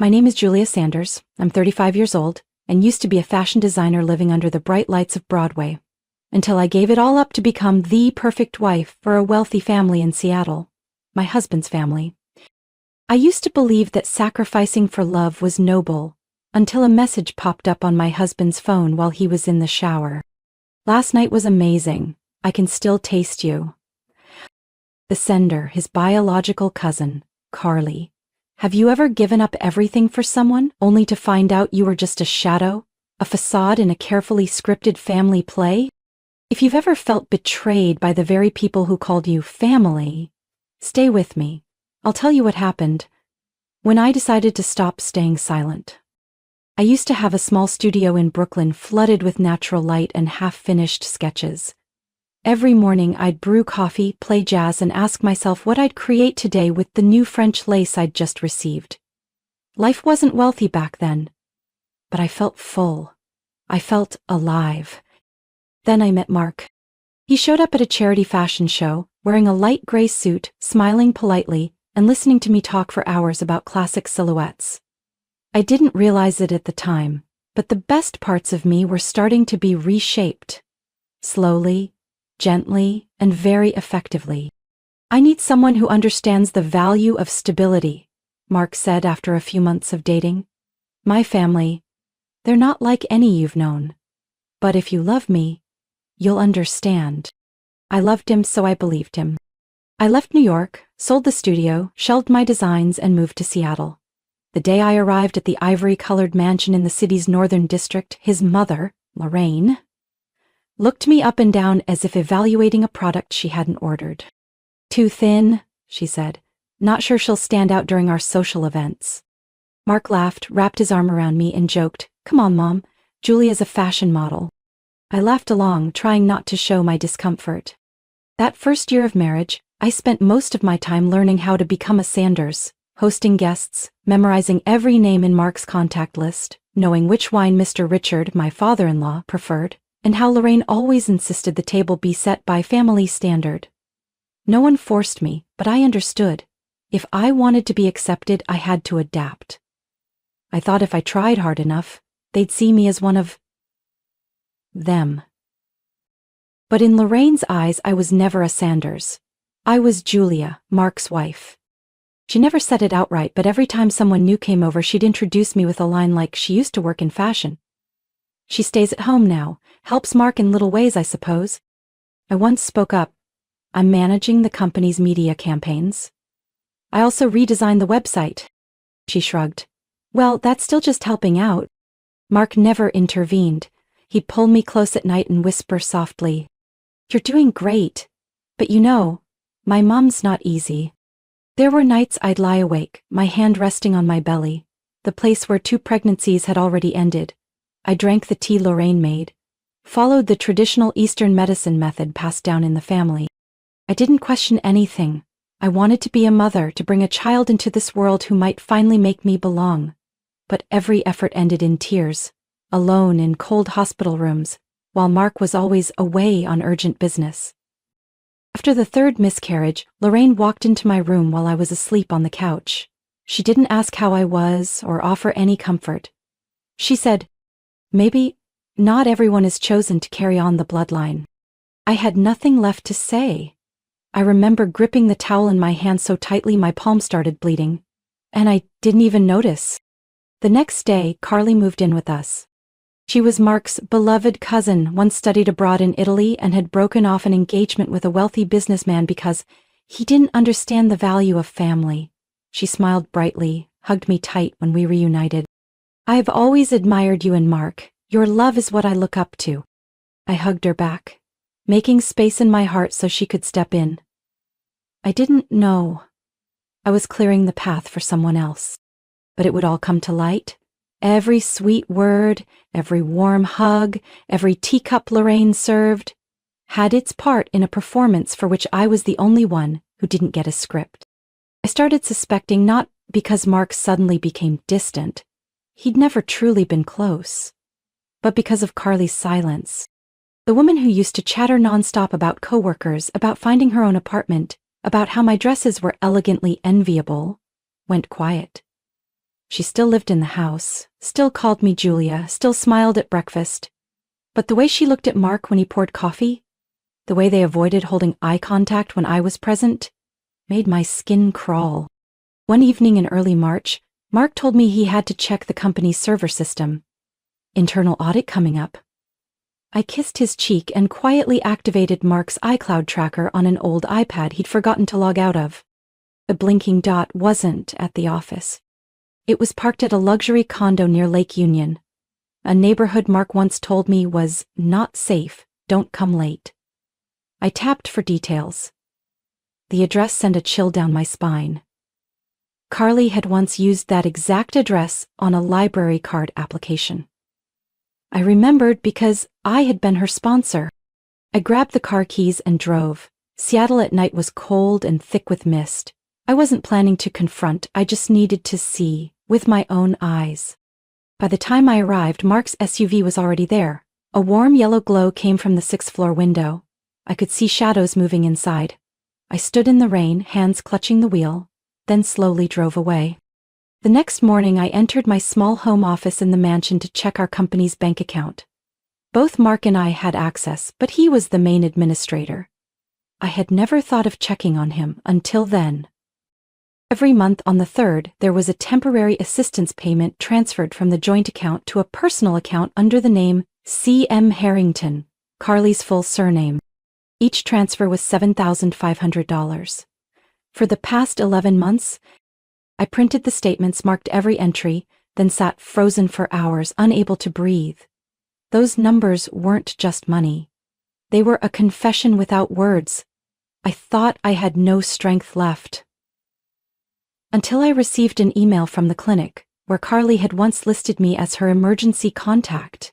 My name is Julia Sanders. I'm 35 years old and used to be a fashion designer living under the bright lights of Broadway, until I gave it all up to become the perfect wife for a wealthy family in Seattle, my husband's family. I used to believe that sacrificing for love was noble, until a message popped up on my husband's phone while he was in the shower. Last night was amazing. I can still taste you. The sender, his biological cousin, Carly. Have you ever given up everything for someone only to find out you were just a shadow, a facade in a carefully scripted family play? If you've ever felt betrayed by the very people who called you family, stay with me. I'll tell you what happened when I decided to stop staying silent. I used to have a small studio in Brooklyn flooded with natural light and half-finished sketches. Every morning I'd brew coffee, play jazz, and ask myself what I'd create today with the new French lace I'd just received. Life wasn't wealthy back then, but I felt full. I felt alive. Then I met Mark. He showed up at a charity fashion show, wearing a light gray suit, smiling politely, and listening to me talk for hours about classic silhouettes. I didn't realize it at the time, but the best parts of me were starting to be reshaped. Slowly, gently, and very effectively. I need someone who understands the value of stability, Mark said after a few months of dating. My family, they're not like any you've known. But if you love me, you'll understand. I loved him, so I believed him. I left New York, sold the studio, shelved my designs, and moved to Seattle. The day I arrived at the ivory-colored mansion in the city's northern district, his mother, Lorraine, looked me up and down as if evaluating a product she hadn't ordered. "Too thin," she said. "Not sure she'll stand out during our social events." Mark laughed, wrapped his arm around me, and joked, "Come on, Mom. Julia's a fashion model." I laughed along, trying not to show my discomfort. That first year of marriage, I spent most of my time learning how to become a Sanders, hosting guests, memorizing every name in Mark's contact list, knowing which wine Mr. Richard, my father-in-law, preferred, and how Lorraine always insisted the table be set by family standard. No one forced me, but I understood. If I wanted to be accepted, I had to adapt. I thought if I tried hard enough, they'd see me as one of them. But in Lorraine's eyes, I was never a Sanders. I was Julia, Mark's wife. She never said it outright, but every time someone new came over, she'd introduce me with a line like, "She used to work in fashion. She stays at home now, helps Mark in little ways, I suppose." I once spoke up. "I'm managing the company's media campaigns. I also redesigned the website." She shrugged. "Well, that's still just helping out." Mark never intervened. He'd pull me close at night and whisper softly, "You're doing great. But you know, my mom's not easy." There were nights I'd lie awake, my hand resting on my belly, the place where 2 pregnancies had already ended. I drank the tea Lorraine made, followed the traditional Eastern medicine method passed down in the family. I didn't question anything. I wanted to be a mother, to bring a child into this world who might finally make me belong. But every effort ended in tears, alone in cold hospital rooms, while Mark was always away on urgent business. After the 3rd miscarriage, Lorraine walked into my room while I was asleep on the couch. She didn't ask how I was or offer any comfort. She said, "Maybe not everyone is chosen to carry on the bloodline." I had nothing left to say. I remember gripping the towel in my hand so tightly my palm started bleeding, and I didn't even notice. The next day, Carly moved in with us. She was Mark's beloved cousin, once studied abroad in Italy and had broken off an engagement with a wealthy businessman because he didn't understand the value of family. She smiled brightly, hugged me tight when we reunited. "I've always admired you and Mark. Your love is what I look up to." I hugged her back, making space in my heart so she could step in. I didn't know. I was clearing the path for someone else. But it would all come to light. Every sweet word, every warm hug, every teacup Lorraine served, had its part in a performance for which I was the only one who didn't get a script. I started suspecting, not because Mark suddenly became distant, he'd never truly been close, but because of Carly's silence. The woman who used to chatter nonstop about coworkers, about finding her own apartment, about how my dresses were elegantly enviable, went quiet. She still lived in the house, still called me Julia, still smiled at breakfast. But the way she looked at Mark when he poured coffee, the way they avoided holding eye contact when I was present, made my skin crawl. One evening in early March, Mark told me he had to check the company's server system. Internal audit coming up. I kissed his cheek and quietly activated Mark's iCloud tracker on an old iPad he'd forgotten to log out of. The blinking dot wasn't at the office. It was parked at a luxury condo near Lake Union, a neighborhood Mark once told me was not safe, don't come late. I tapped for details. The address sent a chill down my spine. Carly had once used that exact address on a library card application. I remembered because I had been her sponsor. I grabbed the car keys and drove. Seattle at night was cold and thick with mist. I wasn't planning to confront, I just needed to see, with my own eyes. By the time I arrived, Mark's SUV was already there. A warm yellow glow came from the sixth-floor window. I could see shadows moving inside. I stood in the rain, hands clutching the wheel, then slowly drove away. The next morning I entered my small home office in the mansion to check our company's bank account. Both Mark and I had access, but he was the main administrator. I had never thought of checking on him until then. Every month on the 3rd, there was a temporary assistance payment transferred from the joint account to a personal account under the name C.M. Harrington, Carly's full surname. Each transfer was $7,500. For the past 11 months, I printed the statements, marked every entry, then sat frozen for hours, unable to breathe. Those numbers weren't just money. They were a confession without words. I thought I had no strength left. Until I received an email from the clinic, where Carly had once listed me as her emergency contact.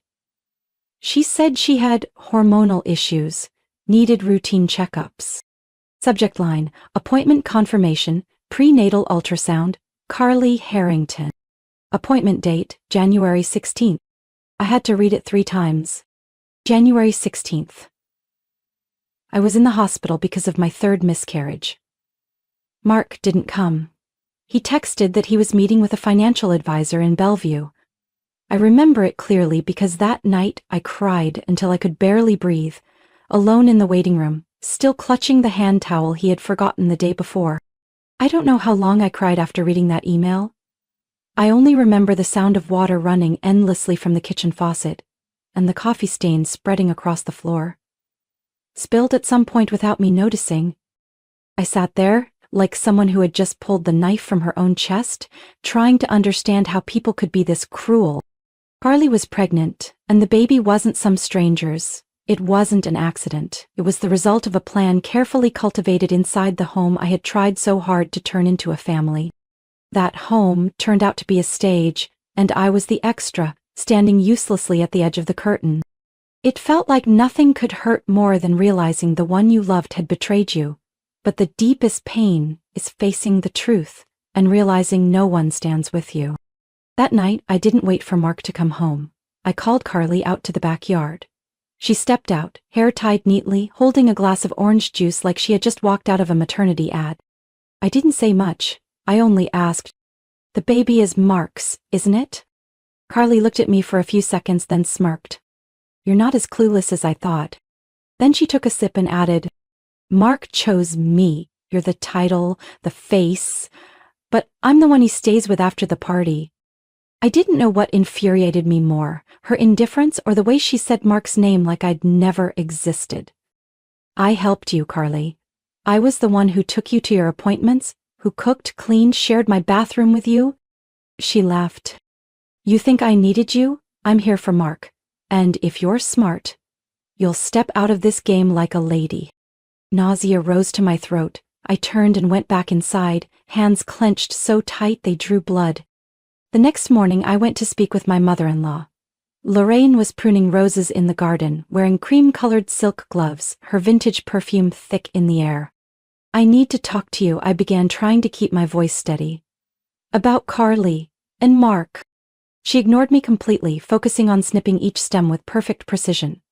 She said she had hormonal issues, needed routine checkups. Subject line, appointment confirmation, prenatal ultrasound, Carly Harrington. Appointment date, January 16th. I had to read it 3 times. January 16th. I was in the hospital because of my 3rd miscarriage. Mark didn't come. He texted that he was meeting with a financial advisor in Bellevue. I remember it clearly because that night I cried until I could barely breathe, alone in the waiting room, still clutching the hand towel he had forgotten the day before. I don't know how long I cried after reading that email. I only remember the sound of water running endlessly from the kitchen faucet, and the coffee stains spreading across the floor. Spilled at some point without me noticing. I sat there, like someone who had just pulled the knife from her own chest, trying to understand how people could be this cruel. Carly was pregnant, and the baby wasn't some stranger's. It wasn't an accident. It was the result of a plan carefully cultivated inside the home I had tried so hard to turn into a family. That home turned out to be a stage, and I was the extra, standing uselessly at the edge of the curtain. It felt like nothing could hurt more than realizing the one you loved had betrayed you. But the deepest pain is facing the truth and realizing no one stands with you. That night, I didn't wait for Mark to come home. I called Carly out to the backyard. She stepped out, hair tied neatly, holding a glass of orange juice like she had just walked out of a maternity ad. I didn't say much. I only asked, "The baby is Mark's, isn't it?" Carly looked at me for a few seconds, then smirked. "You're not as clueless as I thought." Then she took a sip and added, "Mark chose me. You're the title, the face, but I'm the one he stays with after the party." I didn't know what infuriated me more, her indifference or the way she said Mark's name like I'd never existed. "I helped you, Carly. I was the one who took you to your appointments, who cooked, cleaned, shared my bathroom with you." She laughed. "You think I needed you? I'm here for Mark. And if you're smart, you'll step out of this game like a lady." Nausea rose to my throat. I turned and went back inside, hands clenched so tight they drew blood. The next morning I went to speak with my mother-in-law. Lorraine was pruning roses in the garden, wearing cream-colored silk gloves, her vintage perfume thick in the air. "I need to talk to you," I began, trying to keep my voice steady. "About Carly and Mark." She ignored me completely, focusing on snipping each stem with perfect precision.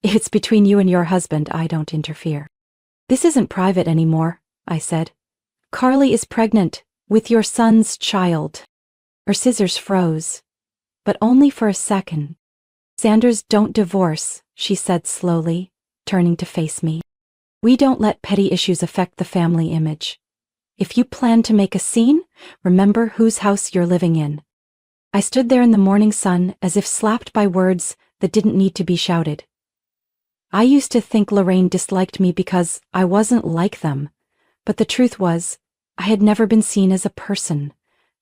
"It's between you and your husband. I don't interfere." "This isn't private anymore," I said. "Carly is pregnant with your son's child." Her scissors froze. But only for a second. Sanders don't divorce, she said slowly, turning to face me. We don't let petty issues affect the family image. If you plan to make a scene, remember whose house you're living in. I stood there in the morning sun as if slapped by words that didn't need to be shouted. I used to think Lorraine disliked me because I wasn't like them, but the truth was, I had never been seen as a person.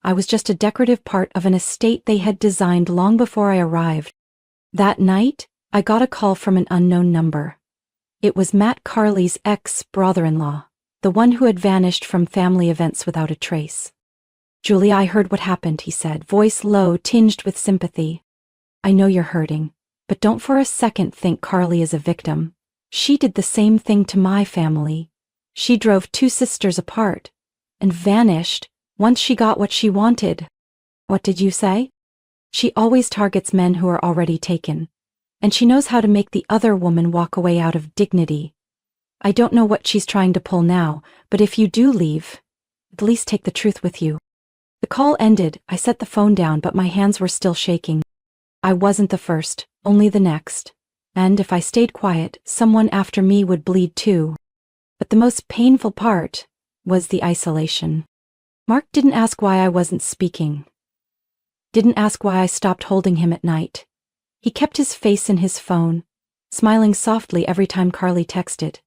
I was just a decorative part of an estate they had designed long before I arrived. That night, I got a call from an unknown number. It was Matt Carley's ex-brother-in-law, the one who had vanished from family events without a trace. Julie, I heard what happened, he said, voice low, tinged with sympathy. I know you're hurting, but don't for a second think Carley is a victim. She did the same thing to my family. She drove two sisters apart and vanished once she got what she wanted. What did you say? She always targets men who are already taken, and she knows how to make the other woman walk away out of dignity. I don't know what she's trying to pull now, but if you do leave, at least take the truth with you. The call ended. I set the phone down, but my hands were still shaking. I wasn't the first, only the next. And if I stayed quiet, someone after me would bleed too. But the most painful part was the isolation. Mark didn't ask why I wasn't speaking. Didn't ask why I stopped holding him at night. He kept his face in his phone, smiling softly every time Carley texted.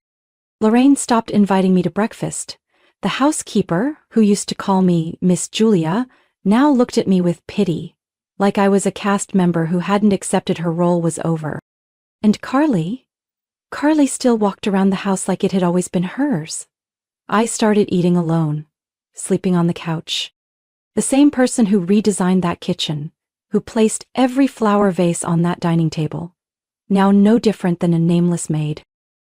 Lorraine stopped inviting me to breakfast. The housekeeper, who used to call me Miss Julia, now looked at me with pity, like I was a cast member who hadn't accepted her role was over. And Carley still walked around the house like it had always been hers. I started eating alone, sleeping on the couch. The same person who redesigned that kitchen, who placed every flower vase on that dining table, now no different than a nameless maid.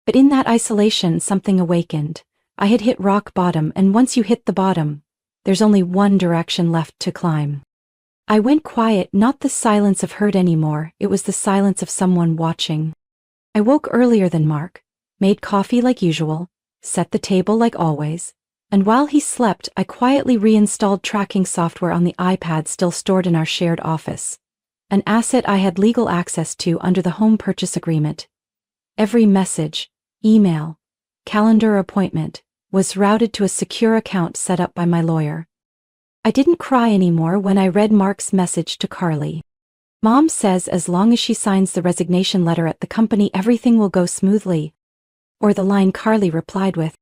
But in that isolation, something awakened. I had hit rock bottom, and once you hit the bottom, there's only one direction left to climb. I went quiet, not the silence of hurt anymore, it was the silence of someone watching. I woke earlier than Mark, made coffee like usual, set the table like always, and while he slept, I quietly reinstalled tracking software on the iPad still stored in our shared office, an asset I had legal access to under the home purchase agreement. Every message, email, calendar appointment was routed to a secure account set up by my lawyer. I didn't cry anymore when I read Mark's message to Carley. Mom says as long as she signs the resignation letter at the company, everything will go smoothly. Or the line Carley replied with,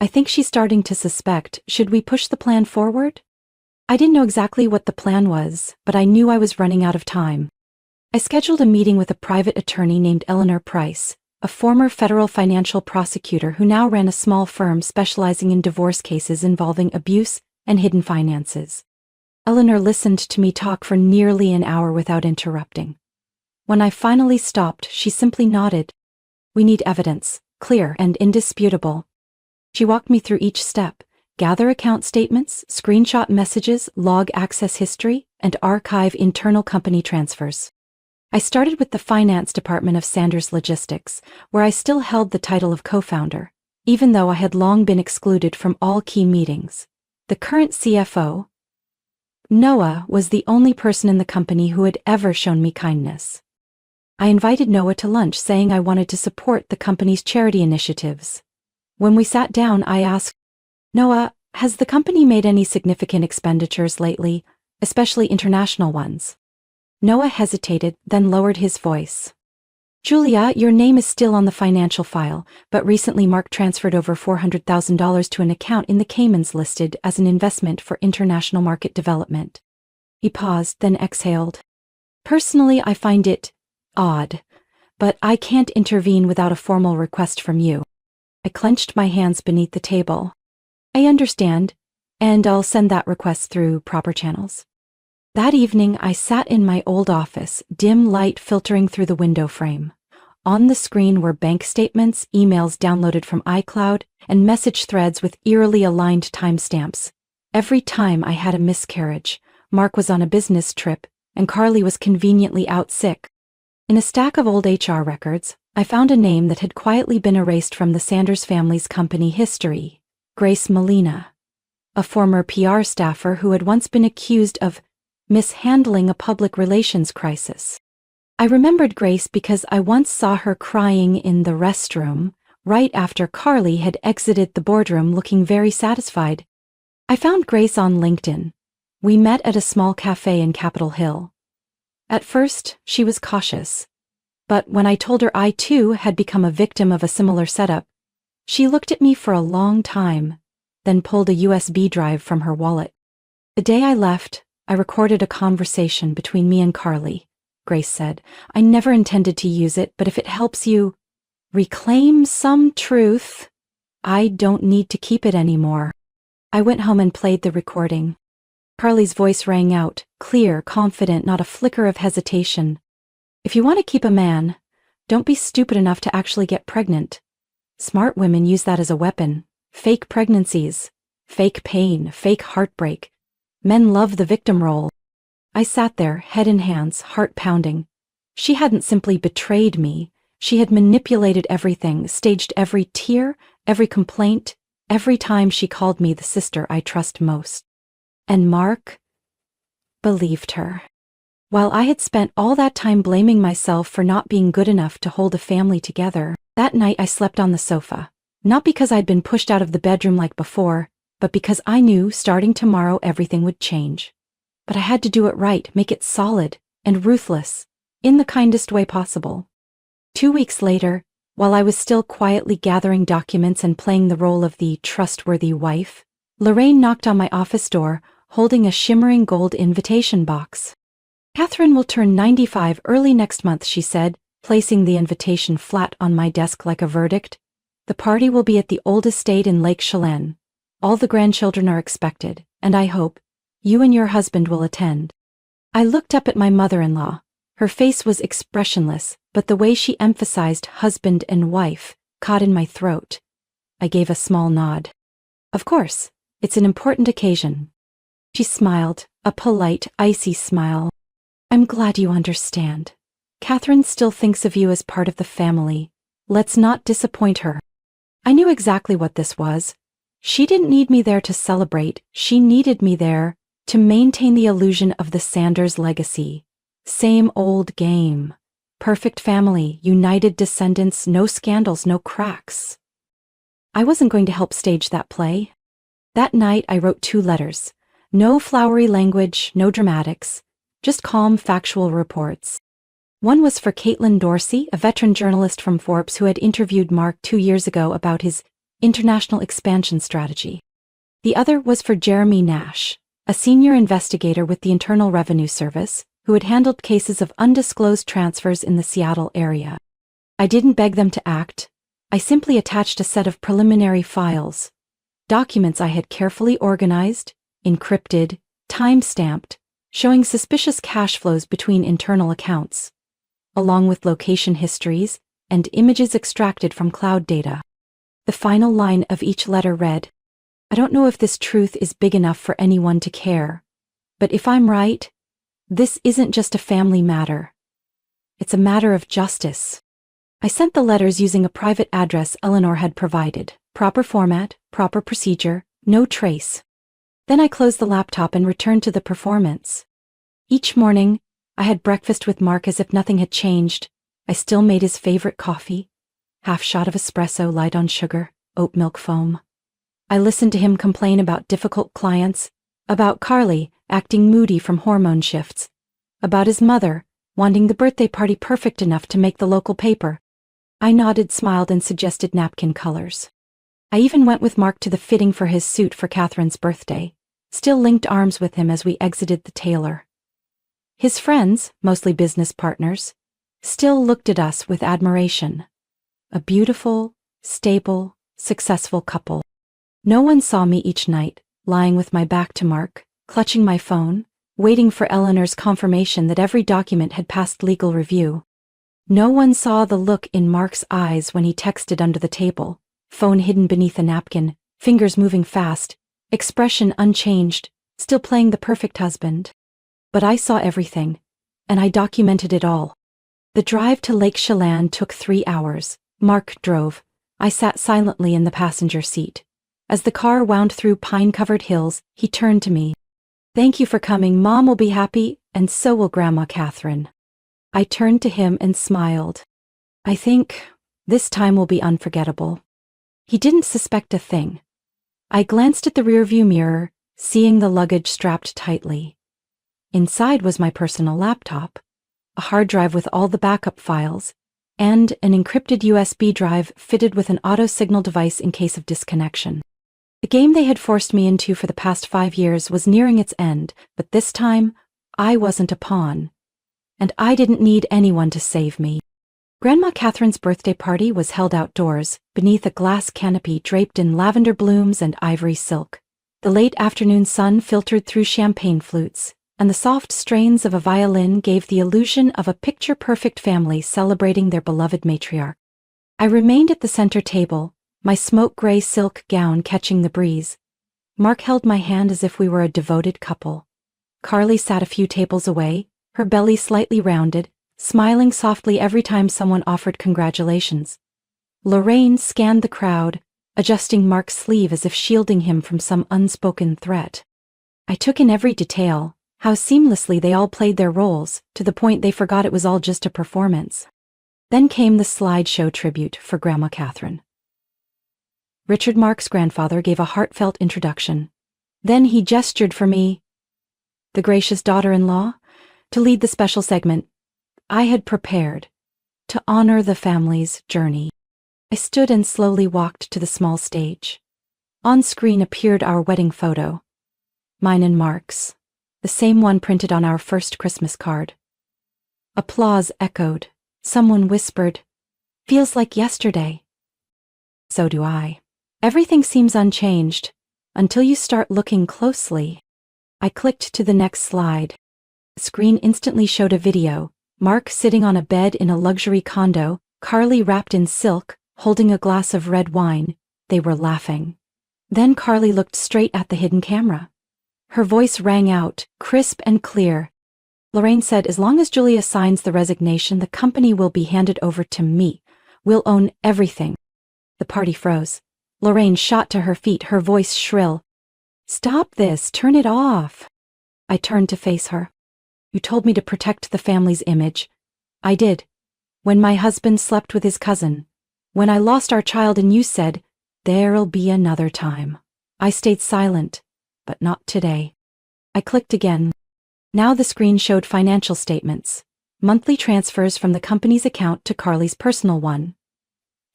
I think she's starting to suspect, should we push the plan forward? I didn't know exactly what the plan was, but I knew I was running out of time. I scheduled a meeting with a private attorney named Eleanor Price, a former federal financial prosecutor who now ran a small firm specializing in divorce cases involving abuse and hidden finances. Eleanor listened to me talk for nearly an hour without interrupting. When I finally stopped, she simply nodded. We need evidence, clear and indisputable. She walked me through each step, gather account statements, screenshot messages, log access history, and archive internal company transfers. I started with the finance department of Sanders Logistics, where I still held the title of co-founder, even though I had long been excluded from all key meetings. The current CFO, Noah, was the only person in the company who had ever shown me kindness. I invited Noah to lunch, saying I wanted to support the company's charity initiatives. When we sat down, I asked, Noah, has the company made any significant expenditures lately, especially international ones? Noah hesitated, then lowered his voice. Julia, your name is still on the financial file, but recently Mark transferred over $400,000 to an account in the Caymans listed as an investment for international market development. He paused, then exhaled. Personally, I find it odd, but I can't intervene without a formal request from you. I clenched my hands beneath the table. I understand, and I'll send that request through proper channels. That evening, I sat in my old office, dim light filtering through the window frame. On the screen were bank statements, emails downloaded from iCloud, and message threads with eerily aligned timestamps. Every time I had a miscarriage, Mark was on a business trip, and Carley was conveniently out sick. In a stack of old HR records, I found a name that had quietly been erased from the Sanders family's company history, Grace Molina, a former PR staffer who had once been accused of mishandling a public relations crisis. I remembered Grace because I once saw her crying in the restroom, right after Carly had exited the boardroom looking very satisfied. I found Grace on LinkedIn. We met at a small cafe in Capitol Hill. At first, she was cautious. But when I told her I too had become a victim of a similar setup, she looked at me for a long time, then pulled a USB drive from her wallet. The day I left, I recorded a conversation between me and Carly. Grace said, "I never intended to use it, but if it helps you reclaim some truth, I don't need to keep it anymore." I went home and played the recording. Carly's voice rang out, clear, confident, not a flicker of hesitation. "If you want to keep a man, don't be stupid enough to actually get pregnant. Smart women use that as a weapon. Fake pregnancies, fake pain, fake heartbreak. Men love the victim role." I sat there, head in hands, heart pounding. She hadn't simply betrayed me. She had manipulated everything, staged every tear, every complaint, every time she called me the sister I trust most. And Mark believed her. While I had spent all that time blaming myself for not being good enough to hold a family together, that night I slept on the sofa. Not because I'd been pushed out of the bedroom like before, but because I knew starting tomorrow everything would change. But I had to do it right, make it solid and ruthless, in the kindest way possible. 2 weeks later, while I was still quietly gathering documents and playing the role of the trustworthy wife, Lorraine knocked on my office door, holding a shimmering gold invitation box. "Catherine will turn 95 early next month," she said, placing the invitation flat on my desk like a verdict. "The party will be at the old estate in Lake Chelan. All the grandchildren are expected, and I hope you and your husband will attend." I looked up at my mother-in-law. Her face was expressionless, but the way she emphasized husband and wife caught in my throat. I gave a small nod. "Of course, it's an important occasion." She smiled, a polite, icy smile. "I'm glad you understand. Catherine still thinks of you as part of the family. Let's not disappoint her." I knew exactly what this was. She didn't need me there to celebrate, she needed me there to maintain the illusion of the Sanders legacy. Same old game. Perfect family, united descendants, no scandals, no cracks. I wasn't going to help stage that play. That night I wrote 2 letters. No flowery language, no dramatics, just calm, factual reports. One was for Caitlin Dorsey, a veteran journalist from Forbes who had interviewed Mark 2 years ago about his international expansion strategy. The other was for Jeremy Nash, a senior investigator with the Internal Revenue Service, who had handled cases of undisclosed transfers in the Seattle area. I didn't beg them to act. I simply attached a set of preliminary files, documents I had carefully organized, encrypted, time-stamped, showing suspicious cash flows between internal accounts, along with location histories and images extracted from cloud data. The final line of each letter read, "I don't know if this truth is big enough for anyone to care, but if I'm right, this isn't just a family matter. It's a matter of justice." I sent the letters using a private address Eleanor had provided. Proper format, proper procedure, no trace. Then I closed the laptop and returned to the performance. Each morning, I had breakfast with Mark as if nothing had changed. I still made his favorite coffee, half shot of espresso, light on sugar, oat milk foam. I listened to him complain about difficult clients, about Carly acting moody from hormone shifts, about his mother wanting the birthday party perfect enough to make the local paper. I nodded, smiled, and suggested napkin colors. I even went with Mark to the fitting for his suit for Catherine's birthday, still linked arms with him as we exited the tailor. His friends, mostly business partners, still looked at us with admiration. A beautiful, stable, successful couple. No one saw me each night, lying with my back to Mark, clutching my phone, waiting for Eleanor's confirmation that every document had passed legal review. No one saw the look in Mark's eyes when he texted under the table, phone hidden beneath a napkin, fingers moving fast, expression unchanged, still playing the perfect husband. But I saw everything, and I documented it all. The drive to Lake Chelan took 3 hours. Mark drove. I sat silently in the passenger seat. As the car wound through pine-covered hills, he turned to me. Thank you for coming. Mom will be happy, and so will Grandma Catherine. I turned to him and smiled. I think this time will be unforgettable. He didn't suspect a thing. I glanced at the rearview mirror, seeing the luggage strapped tightly. Inside was my personal laptop, a hard drive with all the backup files, and an encrypted USB drive fitted with an auto-signal device in case of disconnection. The game they had forced me into for the past 5 years was nearing its end, but this time, I wasn't a pawn. And I didn't need anyone to save me. Grandma Catherine's birthday party was held outdoors, beneath a glass canopy draped in lavender blooms and ivory silk. The late afternoon sun filtered through champagne flutes, and the soft strains of a violin gave the illusion of a picture-perfect family celebrating their beloved matriarch. I remained at the center table, my smoke-gray silk gown catching the breeze. Mark held my hand as if we were a devoted couple. Carly sat a few tables away, her belly slightly rounded, smiling softly every time someone offered congratulations. Lorraine scanned the crowd, adjusting Mark's sleeve as if shielding him from some unspoken threat. I took in every detail, how seamlessly they all played their roles, to the point they forgot it was all just a performance. Then came the slideshow tribute for Grandma Catherine. Richard, Mark's grandfather, gave a heartfelt introduction. Then he gestured for me, the gracious daughter-in-law, to lead the special segment I had prepared to honor the family's journey. I stood and slowly walked to the small stage. On screen appeared our wedding photo, mine and Mark's, the same one printed on our first Christmas card. Applause echoed. Someone whispered, "Feels like yesterday." So do I. Everything seems unchanged, until you start looking closely. I clicked to the next slide. The screen instantly showed a video, Mark sitting on a bed in a luxury condo, Carly wrapped in silk, holding a glass of red wine. They were laughing. Then Carly looked straight at the hidden camera. Her voice rang out, crisp and clear. Lorraine said, "As long as Julia signs the resignation, the company will be handed over to me. We'll own everything." The party froze. Lorraine shot to her feet, her voice shrill. "Stop this, turn it off." I turned to face her. "You told me to protect the family's image. I did. When my husband slept with his cousin. When I lost our child and you said, 'There'll be another time.' I stayed silent. But not today." I clicked again. Now the screen showed financial statements, monthly transfers from the company's account to Carly's personal one.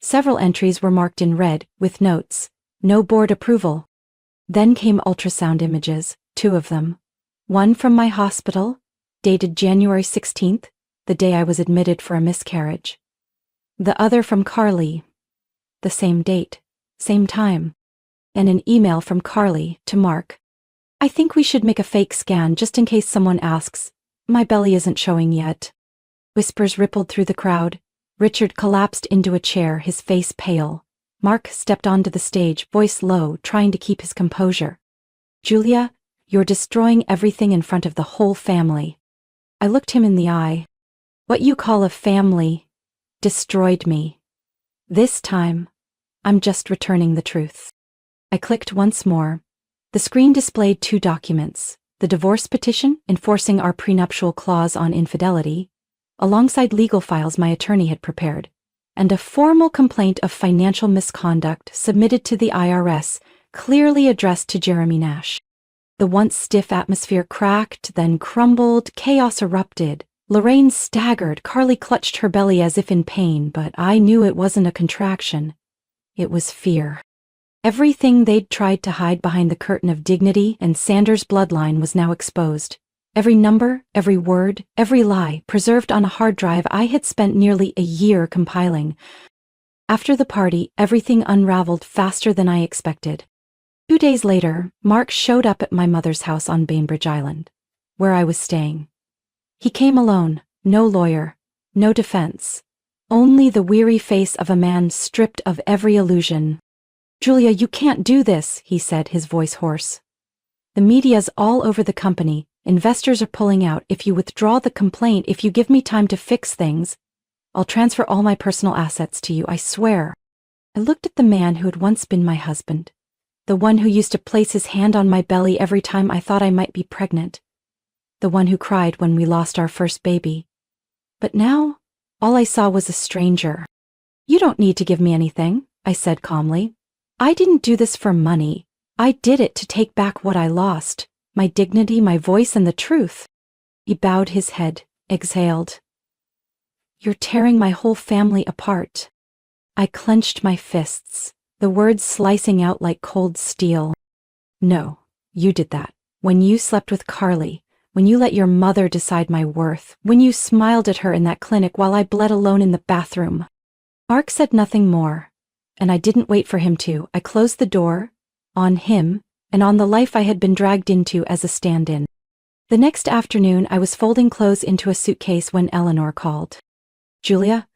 Several entries were marked in red, with notes, "No board approval." Then came ultrasound images, 2 of them. One from my hospital, dated January 16th, the day I was admitted for a miscarriage. The other from Carly, the same date, same time. And an email from Carly to Mark. "I think we should make a fake scan just in case someone asks. My belly isn't showing yet." Whispers rippled through the crowd. Richard collapsed into a chair, his face pale. Mark stepped onto the stage, voice low, trying to keep his composure. "Julia, you're destroying everything in front of the whole family." I looked him in the eye. "What you call a family destroyed me. This time, I'm just returning the truth." I clicked once more. The screen displayed 2 documents, the divorce petition enforcing our prenuptial clause on infidelity, alongside legal files my attorney had prepared, and a formal complaint of financial misconduct submitted to the IRS, clearly addressed to Jeremy Nash. The once stiff atmosphere cracked, then crumbled, chaos erupted. Lorraine staggered, Carly clutched her belly as if in pain, but I knew it wasn't a contraction. It was fear. Everything they'd tried to hide behind the curtain of dignity and Sanders' bloodline was now exposed. Every number, every word, every lie, preserved on a hard drive I had spent nearly a year compiling. After the party, everything unraveled faster than I expected. 2 days later, Mark showed up at my mother's house on Bainbridge Island, where I was staying. He came alone, no lawyer, no defense, only the weary face of a man stripped of every illusion. "Julia, you can't do this," he said, his voice hoarse. "The media's all over the company. Investors are pulling out. If you withdraw the complaint, if you give me time to fix things, I'll transfer all my personal assets to you, I swear." I looked at the man who had once been my husband, The one who used to place his hand on my belly every time I thought I might be pregnant. The one who cried when we lost our first baby. But now, all I saw was a stranger. "You don't need to give me anything," I said calmly. "I didn't do this for money. I did it to take back what I lost, my dignity, my voice, and the truth." He bowed his head, exhaled. "You're tearing my whole family apart." I clenched my fists, the words slicing out like cold steel. "No, you did that. When you slept with Carly, when you let your mother decide my worth, when you smiled at her in that clinic while I bled alone in the bathroom." Mark said nothing more, and I didn't wait for him to. I closed the door, on him, and on the life I had been dragged into as a stand-in. The next afternoon, I was folding clothes into a suitcase when Eleanor called. "Julia,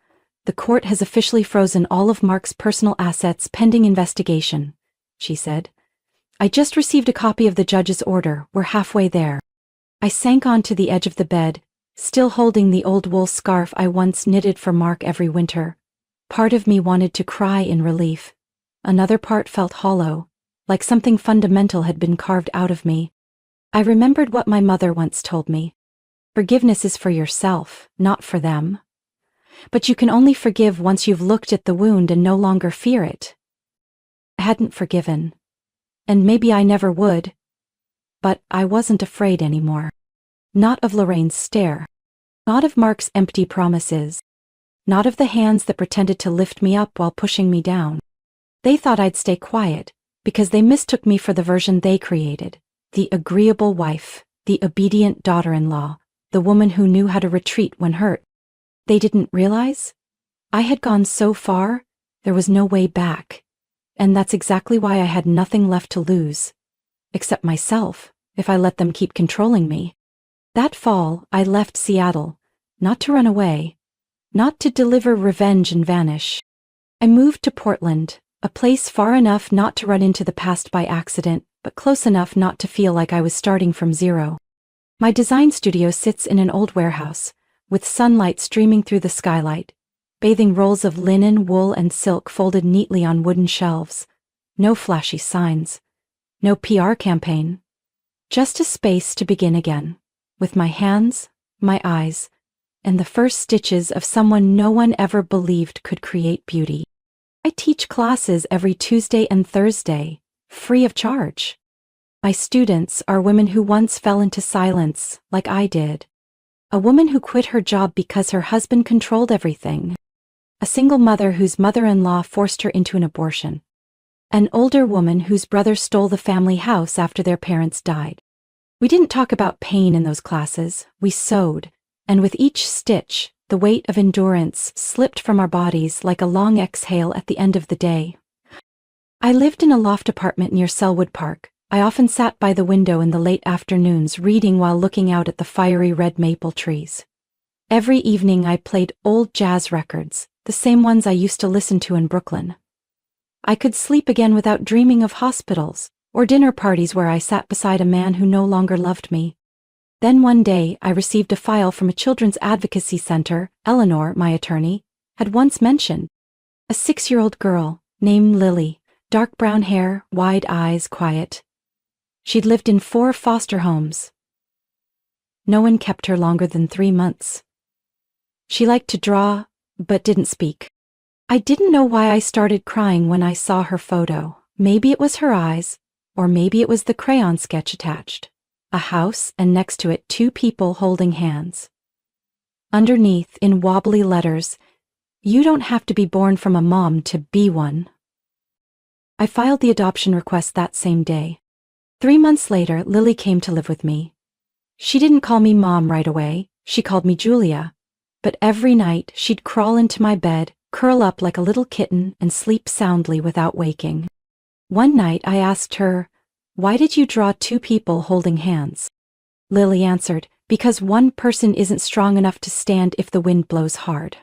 the court has officially frozen all of Mark's personal assets pending investigation," she said. "I just received a copy of the judge's order. We're halfway there." I sank onto the edge of the bed, still holding the old wool scarf I once knitted for Mark every winter. Part of me wanted to cry in relief. Another part felt hollow, like something fundamental had been carved out of me. I remembered what my mother once told me. Forgiveness is for yourself, not for them. But you can only forgive once you've looked at the wound and no longer fear it. I hadn't forgiven. And maybe I never would. But I wasn't afraid anymore. Not of Lorraine's stare. Not of Mark's empty promises. Not of the hands that pretended to lift me up while pushing me down. They thought I'd stay quiet, because they mistook me for the version they created. The agreeable wife, the obedient daughter-in-law, the woman who knew how to retreat when hurt. They didn't realize? I had gone so far, there was no way back. And that's exactly why I had nothing left to lose. Except myself, if I let them keep controlling me. That fall, I left Seattle, not to run away, not to deliver revenge and vanish. I moved to Portland, a place far enough not to run into the past by accident, but close enough not to feel like I was starting from zero. My design studio sits in an old warehouse, with sunlight streaming through the skylight, bathing rolls of linen, wool, and silk folded neatly on wooden shelves. No flashy signs. No PR campaign. Just a space to begin again, with my hands, my eyes, and the first stitches of someone no one ever believed could create beauty. I teach classes every Tuesday and Thursday, free of charge. My students are women who once fell into silence, like I did. A woman who quit her job because her husband controlled everything. A single mother whose mother-in-law forced her into an abortion. An older woman whose brother stole the family house after their parents died. We didn't talk about pain in those classes, we sewed, and with each stitch, the weight of endurance slipped from our bodies like a long exhale at the end of the day. I lived in a loft apartment near Selwood Park. I often sat by the window in the late afternoons reading while looking out at the fiery red maple trees. Every evening I played old jazz records, the same ones I used to listen to in Brooklyn. I could sleep again without dreaming of hospitals, or dinner parties where I sat beside a man who no longer loved me. Then one day I received a file from a children's advocacy center Eleanor, my attorney, had once mentioned. A 6-year-old girl, named Lily, dark brown hair, wide eyes, quiet. She'd lived in 4 foster homes. No one kept her longer than 3 months. She liked to draw, but didn't speak. I didn't know why I started crying when I saw her photo. Maybe it was her eyes, or maybe it was the crayon sketch attached. A house, and next to it 2 people holding hands. Underneath, in wobbly letters, "You don't have to be born from a mom to be one." I filed the adoption request that same day. 3 months later, Lily came to live with me. She didn't call me Mom right away, she called me Julia. But every night, she'd crawl into my bed, curl up like a little kitten, and sleep soundly without waking. One night I asked her, "Why did you draw 2 people holding hands?" Lily answered, "Because one person isn't strong enough to stand if the wind blows hard."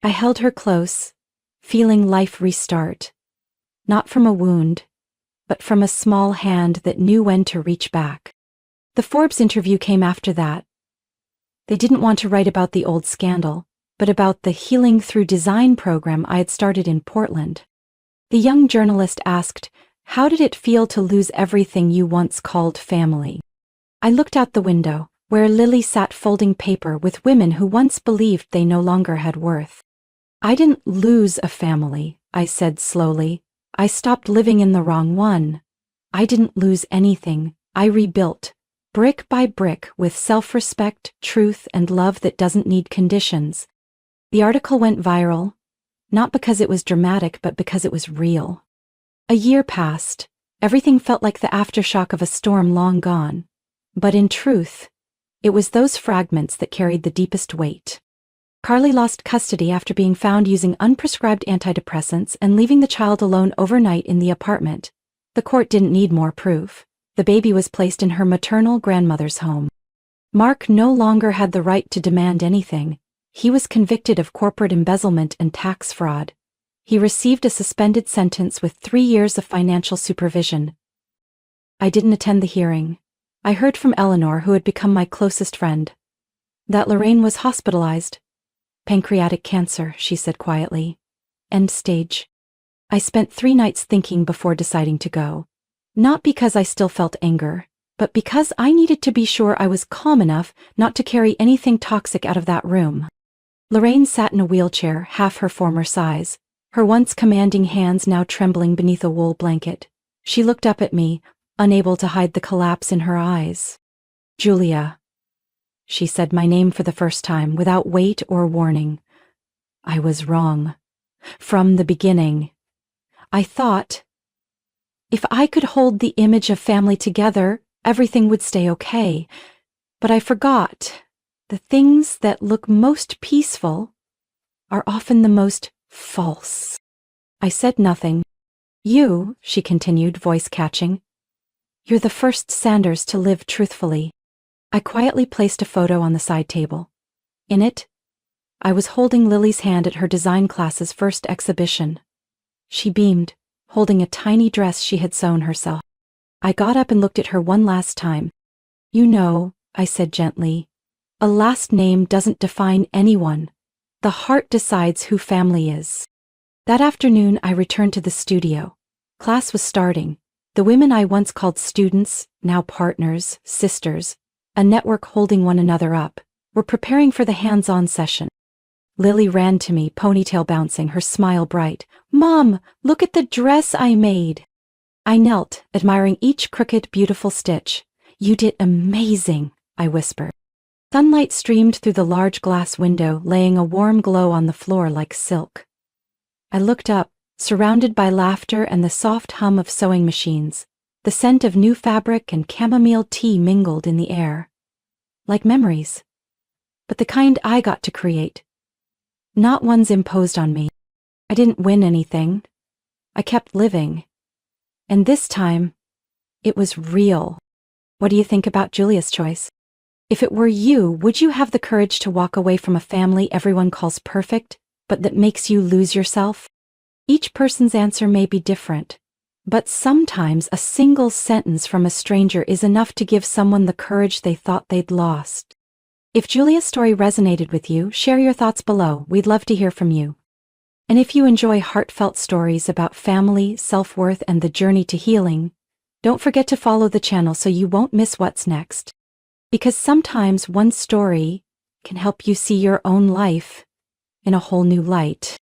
I held her close, feeling life restart. Not from a wound, but from a small hand that knew when to reach back. The Forbes interview came after that. They didn't want to write about the old scandal, but about the Healing Through Design program I had started in Portland. The young journalist asked, How did it feel to lose everything you once called family? I looked out the window, where Lily sat folding paper with women who once believed they no longer had worth. I didn't lose a family, I said slowly. I stopped living in the wrong one. I didn't lose anything. I rebuilt, brick by brick, with self-respect, truth, and love that doesn't need conditions. The article went viral, not because it was dramatic, but because it was real. A year passed. Everything felt like the aftershock of a storm long gone. But in truth, it was those fragments that carried the deepest weight. Carly lost custody after being found using unprescribed antidepressants and leaving the child alone overnight in the apartment. The court didn't need more proof. The baby was placed in her maternal grandmother's home. Mark no longer had the right to demand anything. He was convicted of corporate embezzlement and tax fraud. He received a suspended sentence with 3 years of financial supervision. I didn't attend the hearing. I heard from Eleanor, who had become my closest friend, that Lorraine was hospitalized. Pancreatic cancer, she said quietly. End stage. I spent 3 nights thinking before deciding to go. Not because I still felt anger, but because I needed to be sure I was calm enough not to carry anything toxic out of that room. Lorraine sat in a wheelchair, half her former size, her once commanding hands now trembling beneath a wool blanket. She looked up at me, unable to hide the collapse in her eyes. Julia. She said my name for the first time, without weight or warning. I was wrong. From the beginning. I thought, if I could hold the image of family together, everything would stay okay. But I forgot, the things that look most peaceful are often the most false. I said nothing. You, she continued, voice catching, you're the first Sanders to live truthfully. I quietly placed a photo on the side table. In it, I was holding Lily's hand at her design class's first exhibition. She beamed, holding a tiny dress she had sewn herself. I got up and looked at her one last time. You know, I said gently, a last name doesn't define anyone. The heart decides who family is. That afternoon, I returned to the studio. Class was starting. The women I once called students, now partners, sisters, a network holding one another up, were preparing for the hands-on session. Lily ran to me, ponytail bouncing, her smile bright. Mom, look at the dress I made. I knelt, admiring each crooked, beautiful stitch. You did amazing, I whispered. Sunlight streamed through the large glass window, laying a warm glow on the floor like silk. I looked up, surrounded by laughter and the soft hum of sewing machines. The scent of new fabric and chamomile tea mingled in the air. Like memories. But the kind I got to create. Not ones imposed on me. I didn't win anything. I kept living. And this time, it was real. What do you think about Julia's choice? If it were you, would you have the courage to walk away from a family everyone calls perfect, but that makes you lose yourself? Each person's answer may be different, but sometimes a single sentence from a stranger is enough to give someone the courage they thought they'd lost. If Julia's story resonated with you, share your thoughts below. We'd love to hear from you. And if you enjoy heartfelt stories about family, self-worth, and the journey to healing, don't forget to follow the channel so you won't miss what's next. Because sometimes one story can help you see your own life in a whole new light.